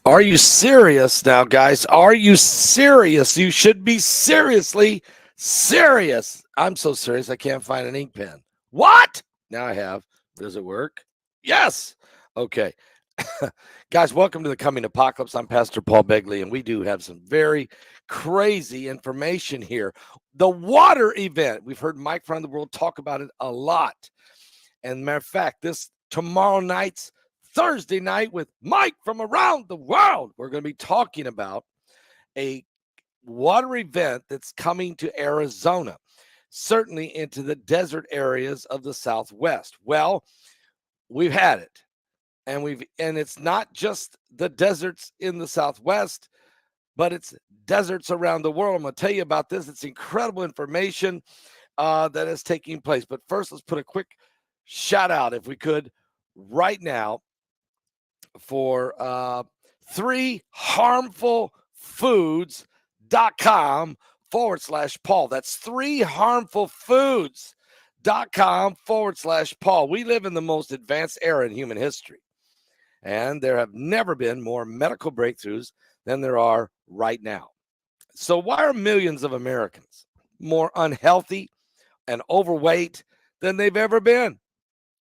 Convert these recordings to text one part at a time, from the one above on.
Are you serious now, guys? Are you serious? You should be seriously serious. I'm so serious I can't find an ink pen. What? Now I have. Does it work? Yes. Okay. Guys, welcome to the Coming Apocalypse. I'm Pastor Paul Begley, and we do have some very crazy information here. The water event. We've heard Mike from the world talk about it a lot. And matter of fact, this tomorrow night's Thursday night with Mike from around the world, we're going to be talking about a water event that's coming to Arizona, certainly into the desert areas of the Southwest. Well, we've had it, and it's not just the deserts in the Southwest, but it's deserts around the world. I'm going to tell you about this. It's incredible information that is taking place. But first, let's put a quick shout out, if we could, right now for 3harmfulfoods.com/Paul. That's 3harmfulfoods.com/Paul. We live in the most advanced era in human history, and there have never been more medical breakthroughs than there are right now. So why are millions of Americans more unhealthy and overweight than they've ever been?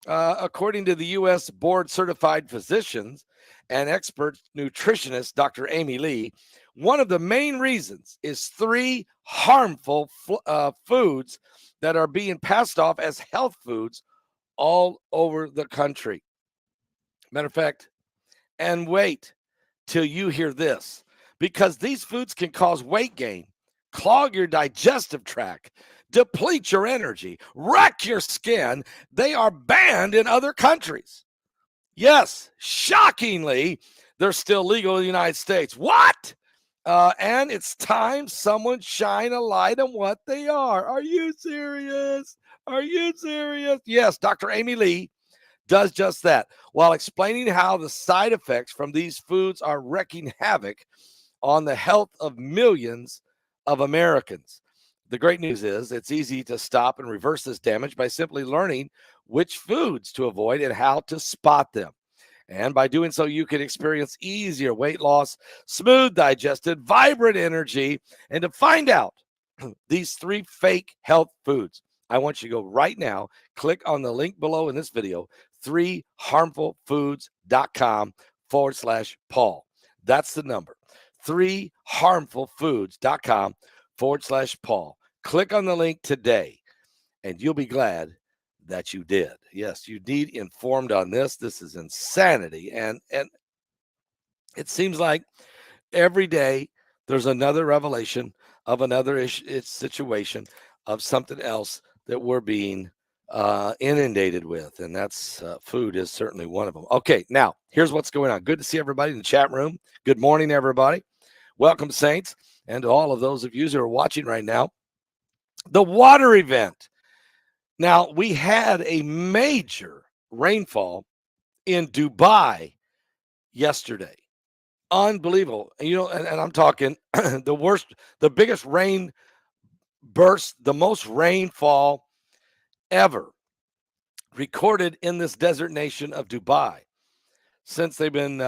According to the U.S. board certified physicians and expert nutritionist, Dr. Amy Lee, one of the main reasons is three harmful foods that are being passed off as health foods all over the country. Matter of fact, and wait till you hear this, because these foods can cause weight gain, clog your digestive tract, deplete your energy, wreck your skin. They are banned in other countries. Yes, shockingly, they're still legal in the United States. What? And it's time someone shine a light on what they are. Are you serious? Are you serious? Yes, Dr. Amy Lee does just that while explaining how the side effects from these foods are wreaking havoc on the health of millions of Americans. The great news is it's easy to stop and reverse this damage by simply learning which foods to avoid and how to spot them. And by doing so, you can experience easier weight loss, smooth digested, vibrant energy. And to find out these three fake health foods, I want you to go right now, click on the link below in this video, 3harmfulfoods.com/Paul. That's the number, 3harmfulfoods.com/Paul. Click on the link today, and you'll be glad that you did. Yes, you need informed on this. This is insanity. And it seems like every day there's another revelation of another situation of something else that we're being inundated with. And that's food is certainly one of them. Okay, now here's what's going on. Good to see everybody in the chat room. Good morning, everybody. Welcome, Saints, and to all of those of you who are watching right now. The water event. Now, we had a major rainfall in Dubai yesterday. Unbelievable. And I'm talking the biggest rain burst, the most rainfall ever recorded in this desert nation of Dubai since they've been,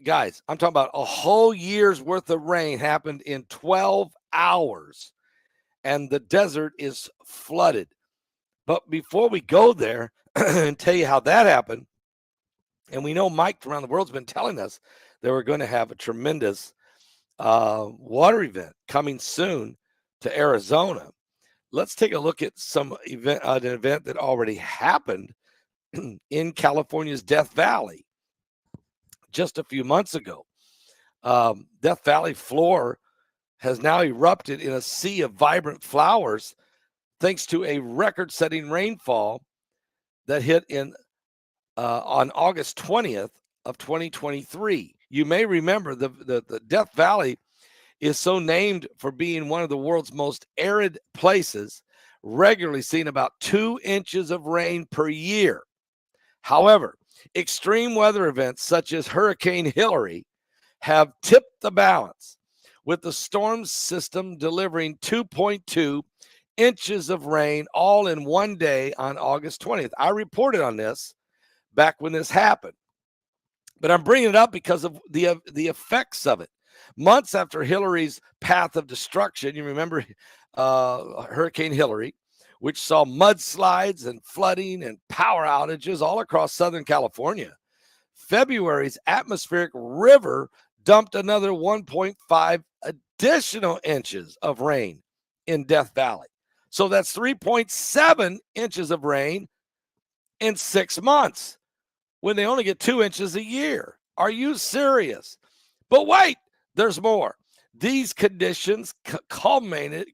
guys, I'm talking about a whole year's worth of rain happened in 12 hours, and the desert is flooded. But before we go there and tell you how that happened, and we know Mike from around the world's been telling us that we're going to have a tremendous water event coming soon to Arizona. Let's take a look at an event that already happened in California's Death Valley just a few months ago. Death Valley floor has now erupted in a sea of vibrant flowers thanks to a record-setting rainfall that hit on August 20th of 2023. You may remember the Death Valley is so named for being one of the world's most arid places, regularly seeing about 2 inches of rain per year. However, extreme weather events such as Hurricane Hillary have tipped the balance, with the storm system delivering 2.2 inches of rain all in one day on August 20th. I reported on this back when this happened. But I'm bringing it up because of the effects of it. Months after Hillary's path of destruction, you remember Hurricane Hillary, which saw mudslides and flooding and power outages all across Southern California. February's atmospheric river dumped another 1.5 additional inches of rain in Death Valley. So that's 3.7 inches of rain in 6 months when they only get 2 inches a year. Are you serious? But wait, there's more. These conditions culminated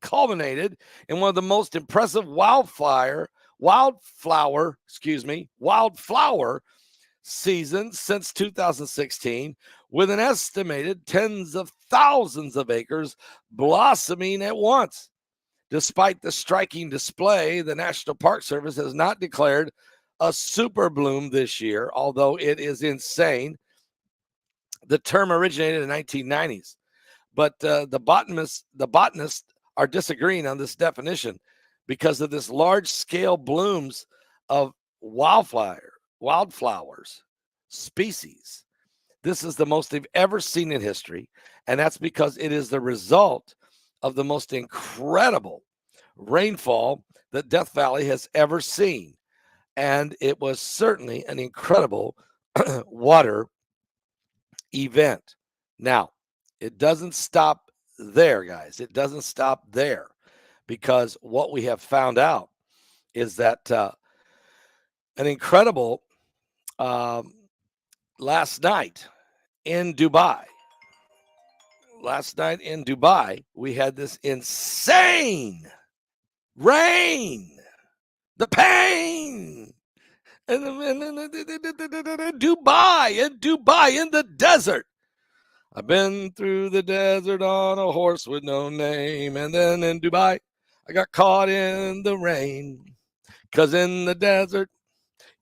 in one of the most impressive wildflower seasons since 2016, with an estimated tens of thousands of acres blossoming at once. Despite the striking display, the National Park Service has not declared a super bloom this year, although it is insane. The term originated in the 1990s, but the botanists are disagreeing on this definition because of this large-scale blooms of wildflowers species. This is the most they've ever seen in history, and that's because it is the result of the most incredible rainfall that Death Valley has ever seen. And it was certainly an incredible water event. Now, it doesn't stop there, guys. It doesn't stop there, because what we have found out is that an incredible last night in Dubai, we had this insane rain, the pain, and Dubai, in the desert. I've been through the desert on a horse with no name, and then in Dubai, I got caught in the rain, because in the desert,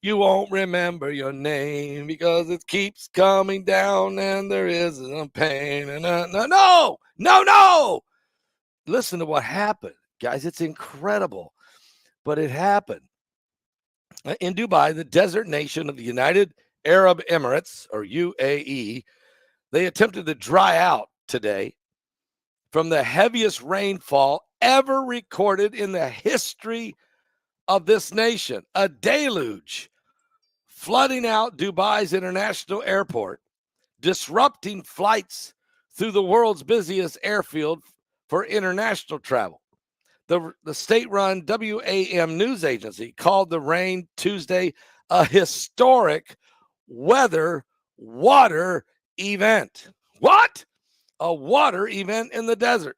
you won't remember your name because it keeps coming down and there is a pain. And no. Listen to what happened, guys. It's incredible, but it happened. In Dubai, the desert nation of the United Arab Emirates, or UAE, they attempted to dry out today from the heaviest rainfall ever recorded in the history of this nation. A deluge flooding out Dubai's international airport, disrupting flights through the world's busiest airfield for international travel. The state-run WAM news agency called the rain Tuesday a historic water event. What? A water event in the desert.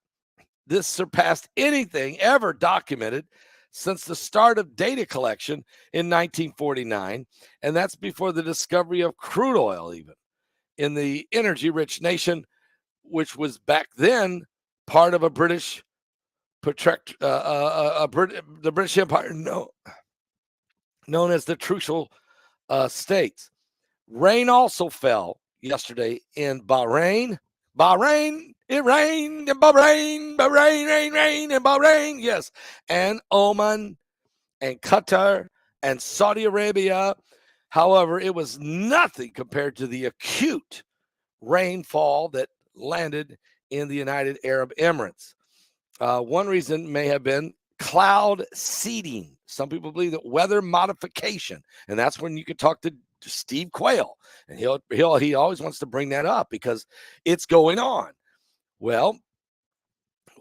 This surpassed anything ever documented since the start of data collection in 1949, and that's before the discovery of crude oil, even in the energy-rich nation, which was back then part of a British the British Empire, known as the Trucial States. Rain also fell yesterday in Bahrain. It rained in Bahrain, rain in Bahrain, yes, and Oman and Qatar and Saudi Arabia. However, it was nothing compared to the acute rainfall that landed in the United Arab Emirates. One reason may have been cloud seeding. Some people believe that weather modification, and that's when you could talk to Steve Quayle, and he always wants to bring that up because it's going on. Well,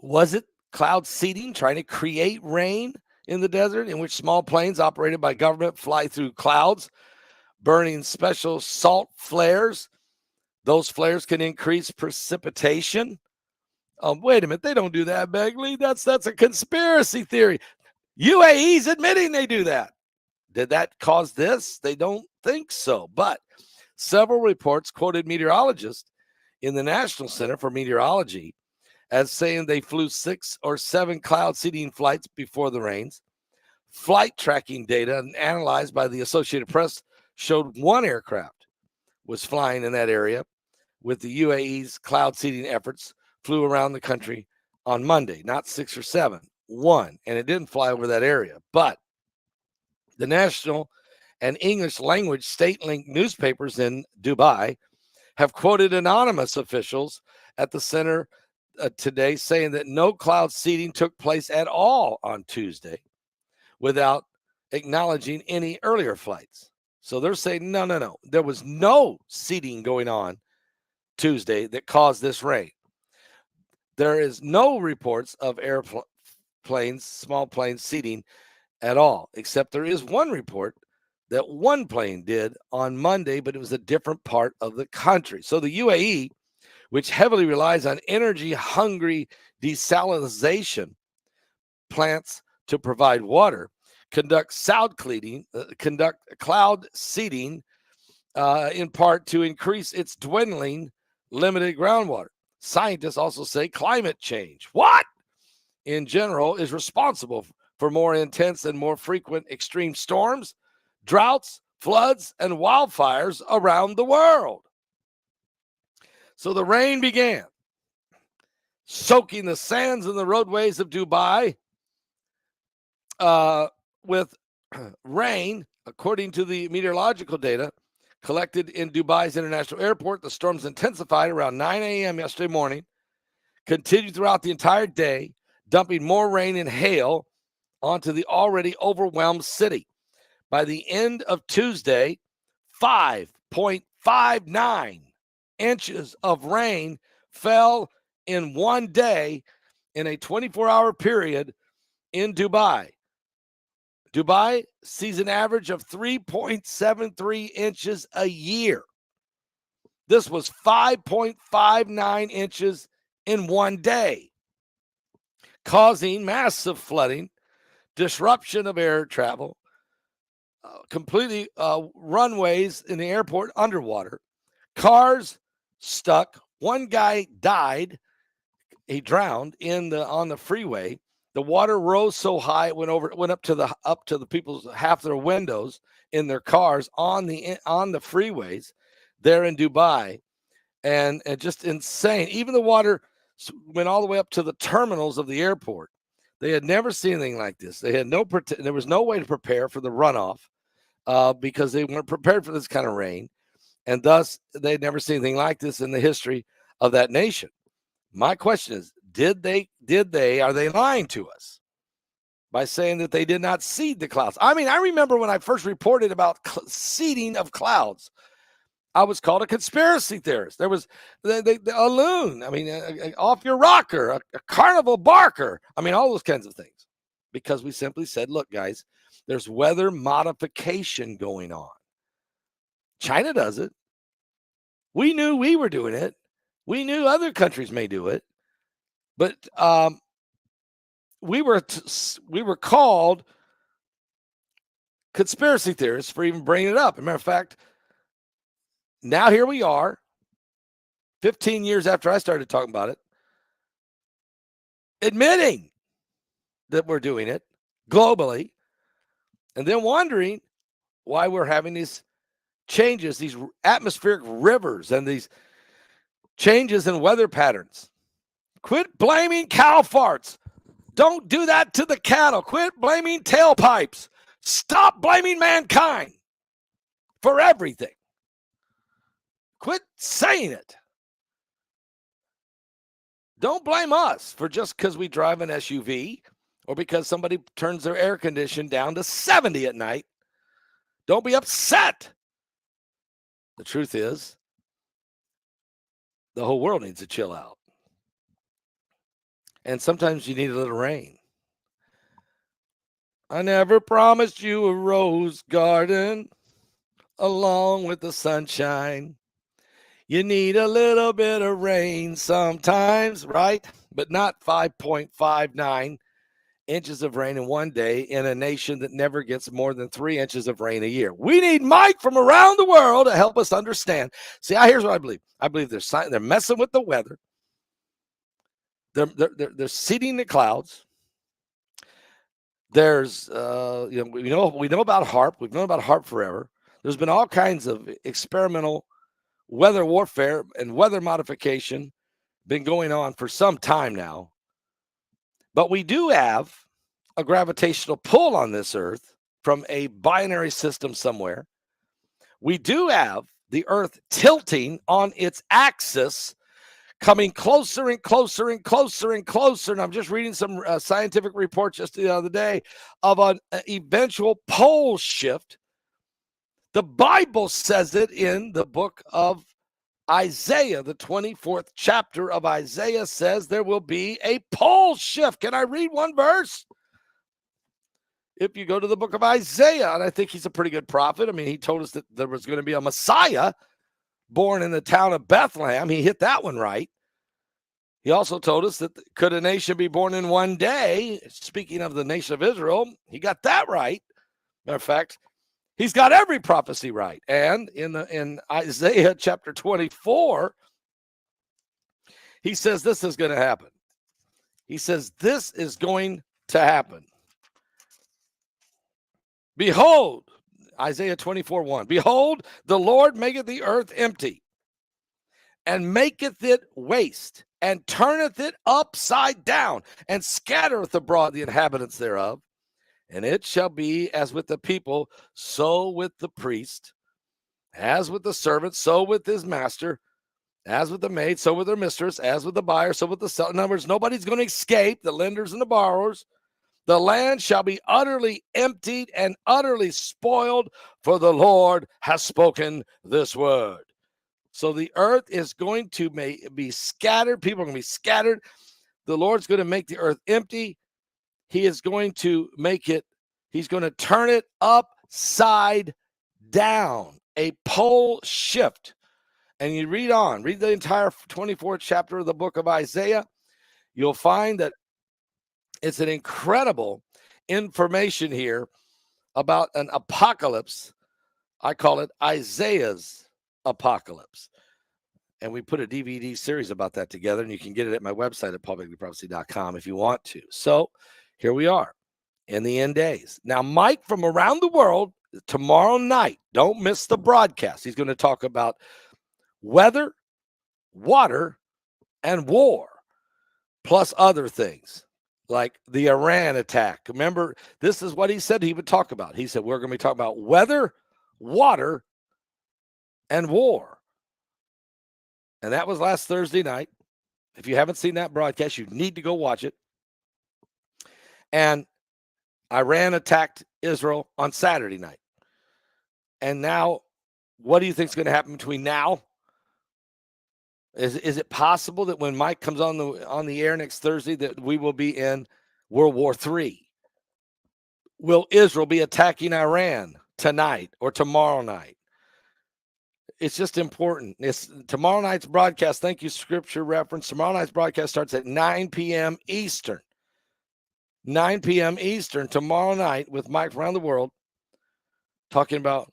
was it cloud seeding trying to create rain in the desert, in which small planes operated by government fly through clouds, burning special salt flares? Those flares can increase precipitation. Wait a minute, they don't do that, Begley. That's a conspiracy theory. UAE's admitting they do that. Did that cause this? They don't think so. But several reports quoted meteorologists in the National Center for Meteorology as saying they flew 6 or 7 cloud seeding flights before the rains. Flight tracking data analyzed by the Associated Press showed one aircraft was flying in that area, with the UAE's cloud seeding efforts flew around the country on Monday, not 6 or 7, one, and it didn't fly over that area. But the National and English language state-linked newspapers in Dubai have quoted anonymous officials at the center today saying that no cloud seeding took place at all on Tuesday without acknowledging any earlier flights. So they're saying, no. There was no seeding going on Tuesday that caused this rain. There is no reports of airplanes, small planes seeding at all, except there is one report that one plane did on Monday, but it was a different part of the country. So the UAE, which heavily relies on energy-hungry desalination plants to provide water, conduct cloud seeding in part to increase its dwindling limited groundwater. Scientists also say climate change, in general, is responsible for more intense and more frequent extreme storms, droughts, floods, and wildfires around the world. So the rain began, soaking the sands and the roadways of Dubai with rain, according to the meteorological data collected in Dubai's International Airport. The storms intensified around 9 a.m. yesterday morning, continued throughout the entire day, dumping more rain and hail onto the already overwhelmed city. By the end of Tuesday, 5.59 inches of rain fell in one day in a 24-hour period in Dubai. Dubai sees an average of 3.73 inches a year. This was 5.59 inches in one day, causing massive flooding, disruption of air travel, completely runways in the airport underwater, cars stuck. One guy died. He drowned on the freeway. The water rose so high it went up to the people's half their windows in their cars on the freeways there in Dubai, and just insane. Even the water went all the way up to the terminals of the airport. They had never seen anything like this. They had there was no way to prepare for the runoff because they weren't prepared for this kind of rain, and thus they'd never seen anything like this in the history of that nation. My question is, are they lying to us by saying that they did not seed the clouds? I mean, I remember when I first reported about seeding of clouds, I was called a conspiracy theorist. There was a loon. I mean, off your rocker, a carnival barker. I mean, all those kinds of things, because we simply said, look, guys, there's weather modification going on. China does it. We knew we were doing it. We knew other countries may do it. But we were called conspiracy theorists for even bringing it up. As a matter of fact, now here we are, 15 years after I started talking about it, admitting that we're doing it globally, and then wondering why we're having these changes, these atmospheric rivers, and these changes in weather patterns. Quit blaming cow farts. Don't do that to the cattle. Quit blaming tailpipes. Stop blaming mankind for everything. Quit saying it. Don't blame us for just because we drive an SUV or because somebody turns their air condition down to 70 at night. Don't be upset. The truth is, the whole world needs to chill out. And sometimes you need a little rain. I never promised you a rose garden along with the sunshine. You need a little bit of rain sometimes, right? But not 5.59 inches of rain in one day in a nation that never gets more than 3 inches of rain a year. We need Mike from around the world to help us understand. See, here's what I believe. I believe they're messing with the weather. They're seeding the clouds. There's we know about HARP. We've known about HARP forever. There's been all kinds of experimental weather warfare and weather modification been going on for some time now. But we do have a gravitational pull on this earth from a binary system somewhere. We do have the Earth tilting on its axis, coming closer and closer and closer and closer. And I'm just reading some scientific reports just the other day of an eventual pole shift. The Bible says it in the book of Isaiah, the 24th chapter of Isaiah says there will be a pole shift. Can I read one verse? If you go to the book of Isaiah, and I think he's a pretty good prophet. I mean, he told us that there was going to be a Messiah born in the town of Bethlehem. He hit that one right. He also told us that could a nation be born in one day? Speaking of the nation of Israel, he got that right. Matter of fact, he's got every prophecy right. And in Isaiah chapter 24, he says this is going to happen. He says this is going to happen. Behold, Isaiah 24:1. Behold, the Lord maketh the earth empty, and maketh it waste, and turneth it upside down, and scattereth abroad the inhabitants thereof. And it shall be as with the people, so with the priest, as with the servant, so with his master, as with the maid, so with her mistress, as with the buyer, so with the seller. In other words, nobody's going to escape, the lenders and the borrowers. The land shall be utterly emptied and utterly spoiled, for the Lord has spoken this word. So the earth is going to be scattered. People are going to be scattered. The Lord's going to make the earth empty. He is going to make it, he's going to turn it upside down, a pole shift. And you read on, read the entire 24th chapter of the book of Isaiah. You'll find that it's an incredible information here about an apocalypse. I call it Isaiah's apocalypse. And we put a DVD series about that together, and you can get it at my website at paulbegleyprophecy.com if you want to. So here we are in the end days. Now, Mike from around the world, tomorrow night, don't miss the broadcast. He's going to talk about weather, water, and war, plus other things like the Iran attack. Remember, this is what he said he would talk about. He said, we're going to be talking about weather, water, and war. And that was last Thursday night. If you haven't seen that broadcast, you need to go watch it. And Iran attacked Israel on Saturday night. And now, what do you think is going to happen between now? Is it possible that when Mike comes on the air next Thursday that we will be in World War III? Will Israel be attacking Iran tonight or tomorrow night? It's just important. It's tomorrow night's broadcast. Thank you, Scripture Reference. Tomorrow night's broadcast starts at 9 p.m. Eastern. 9 p.m. Eastern tomorrow night with Mike from around the world talking about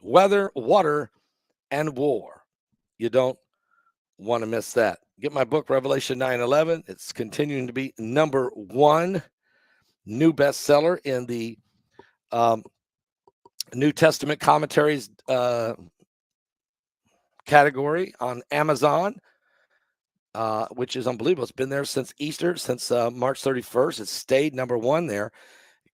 weather, water, and war. You don't want to miss that. Get my book, Revelation 9:11. It's continuing to be number one new bestseller in the New Testament commentaries category on Amazon, which is unbelievable. It's been there since Easter, since March 31st. It's stayed number one there.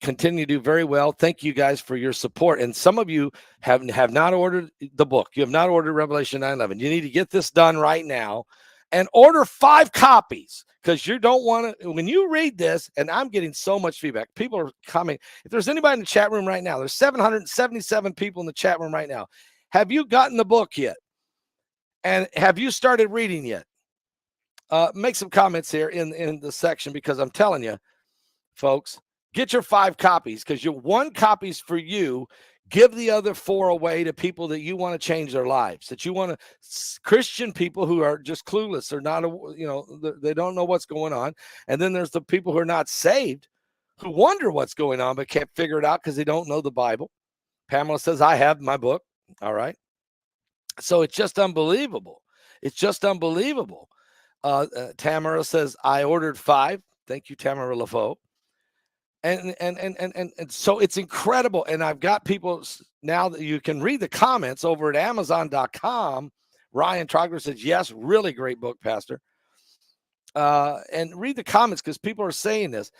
Continue to do very well. Thank you guys for your support. And some of you have not ordered the book. You have not ordered Revelation 9:11. You need to get this done right now and order 5 copies, because you don't want to, when you read this, and I'm getting so much feedback. People are coming. If there's anybody in the chat room right now, there's 777 people in the chat room right now. Have you gotten the book yet? And have you started reading yet? Make some comments here in the section, because I'm telling you, folks, get your 5 copies, because your 1 copy's for you. Give the other 4 away to people that you want to change their lives, that you want to, Christian people who are just clueless or not, they don't know what's going on. And then there's the people who are not saved, who wonder what's going on, but can't figure it out because they don't know the Bible. Pamela says, I have my book. All right. So it's just unbelievable. It's just unbelievable. Tamara says, I ordered 5. Thank you, Tamara Lafayette. And so it's incredible. And I've got people now that you can read the comments over at Amazon.com. Ryan Trogler says, yes, really great book, Pastor. And read the comments, because people are saying this.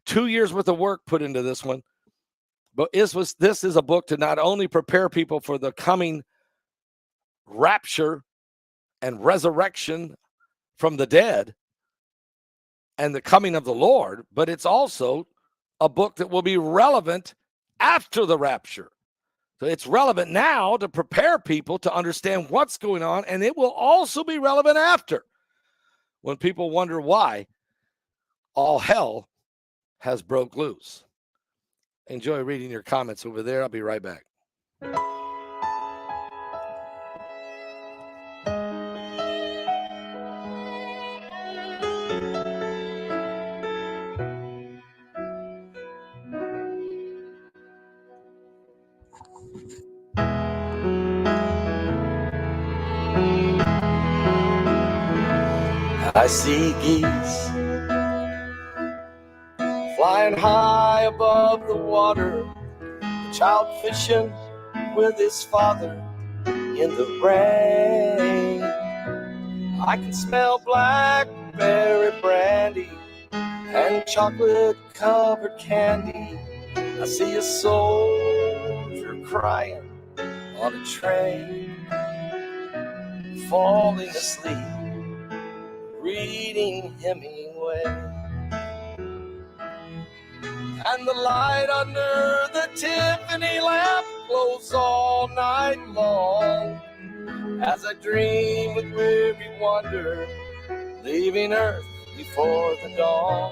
2 years worth of work put into this one. But this is a book to not only prepare people for the coming rapture and resurrection from the dead and the coming of the Lord, but it's also a book that will be relevant after the rapture. So it's relevant now to prepare people to understand what's going on, and it will also be relevant after, when people wonder why all hell has broke loose. Enjoy reading your comments over there. I'll be right back. I see geese flying high above the water, a child fishing with his father in the rain. I can smell blackberry brandy and chocolate-covered candy. I see a soldier crying on a train, falling asleep, reading Hemingway. And the light under the Tiffany lamp glows all night long, as I dream with weary wonder, leaving Earth before the dawn.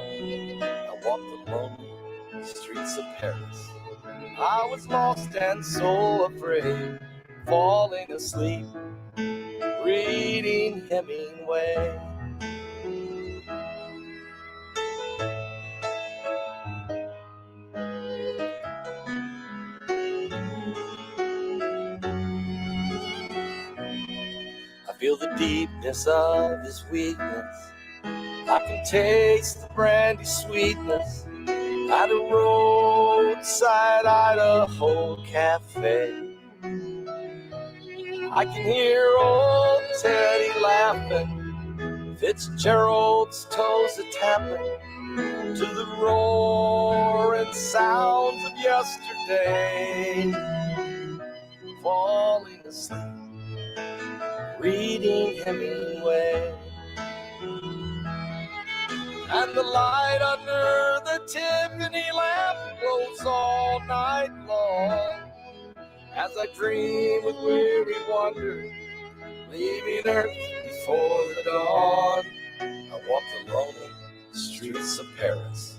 I walk the lonely streets of Paris. I was lost and so afraid, falling asleep, reading Hemingway. I feel the deepness of his weakness. I can taste the brandy sweetness at a roadside Idaho cafe. I can hear old Teddy laughing, Fitzgerald's toes a-tapping to the roaring sounds of yesterday. Falling asleep, reading Hemingway. And the light under the Tiffany lamp glows all night long, as I dream with weary wonder, leaving Earth before the dawn. I walk the lonely streets of Paris.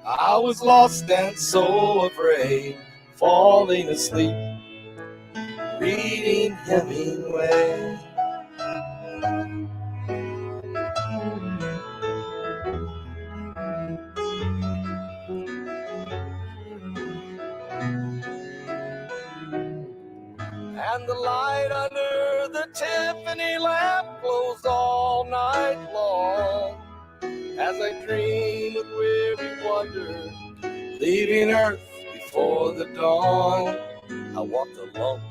I was lost and so afraid, falling asleep, reading Hemingway. And the light under the Tiffany lamp glows all night long, as I dream with weary wonder, leaving Earth before the dawn. I walk the lonely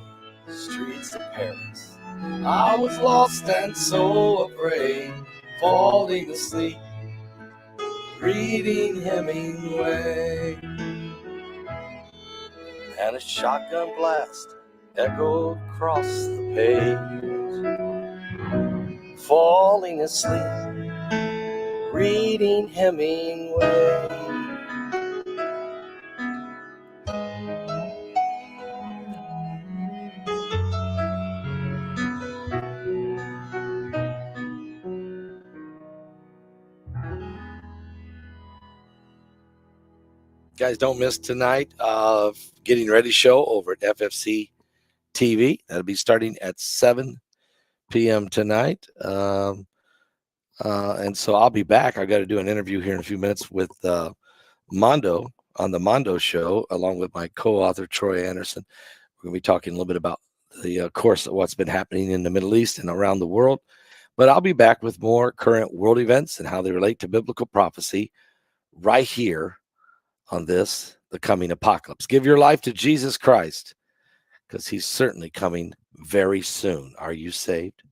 streets of Paris. I was lost and so afraid, falling asleep, reading Hemingway. And a shotgun blast echoed across the page, falling asleep, reading Hemingway. Guys, don't miss tonight of Getting Ready show over at FFC TV. That'll be starting at 7 p.m. tonight. And so I'll be back. I got to do an interview here in a few minutes with Mondo on the Mondo show, along with my co-author, Troy Anderson. We're going to be talking a little bit about the course of what's been happening in the Middle East and around the world. But I'll be back with more current world events and how they relate to biblical prophecy right here on this, the coming apocalypse. Give your life to Jesus Christ, because he's certainly coming very soon. Are you saved?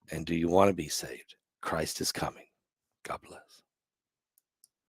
And do you want to be saved? Christ is coming. God bless.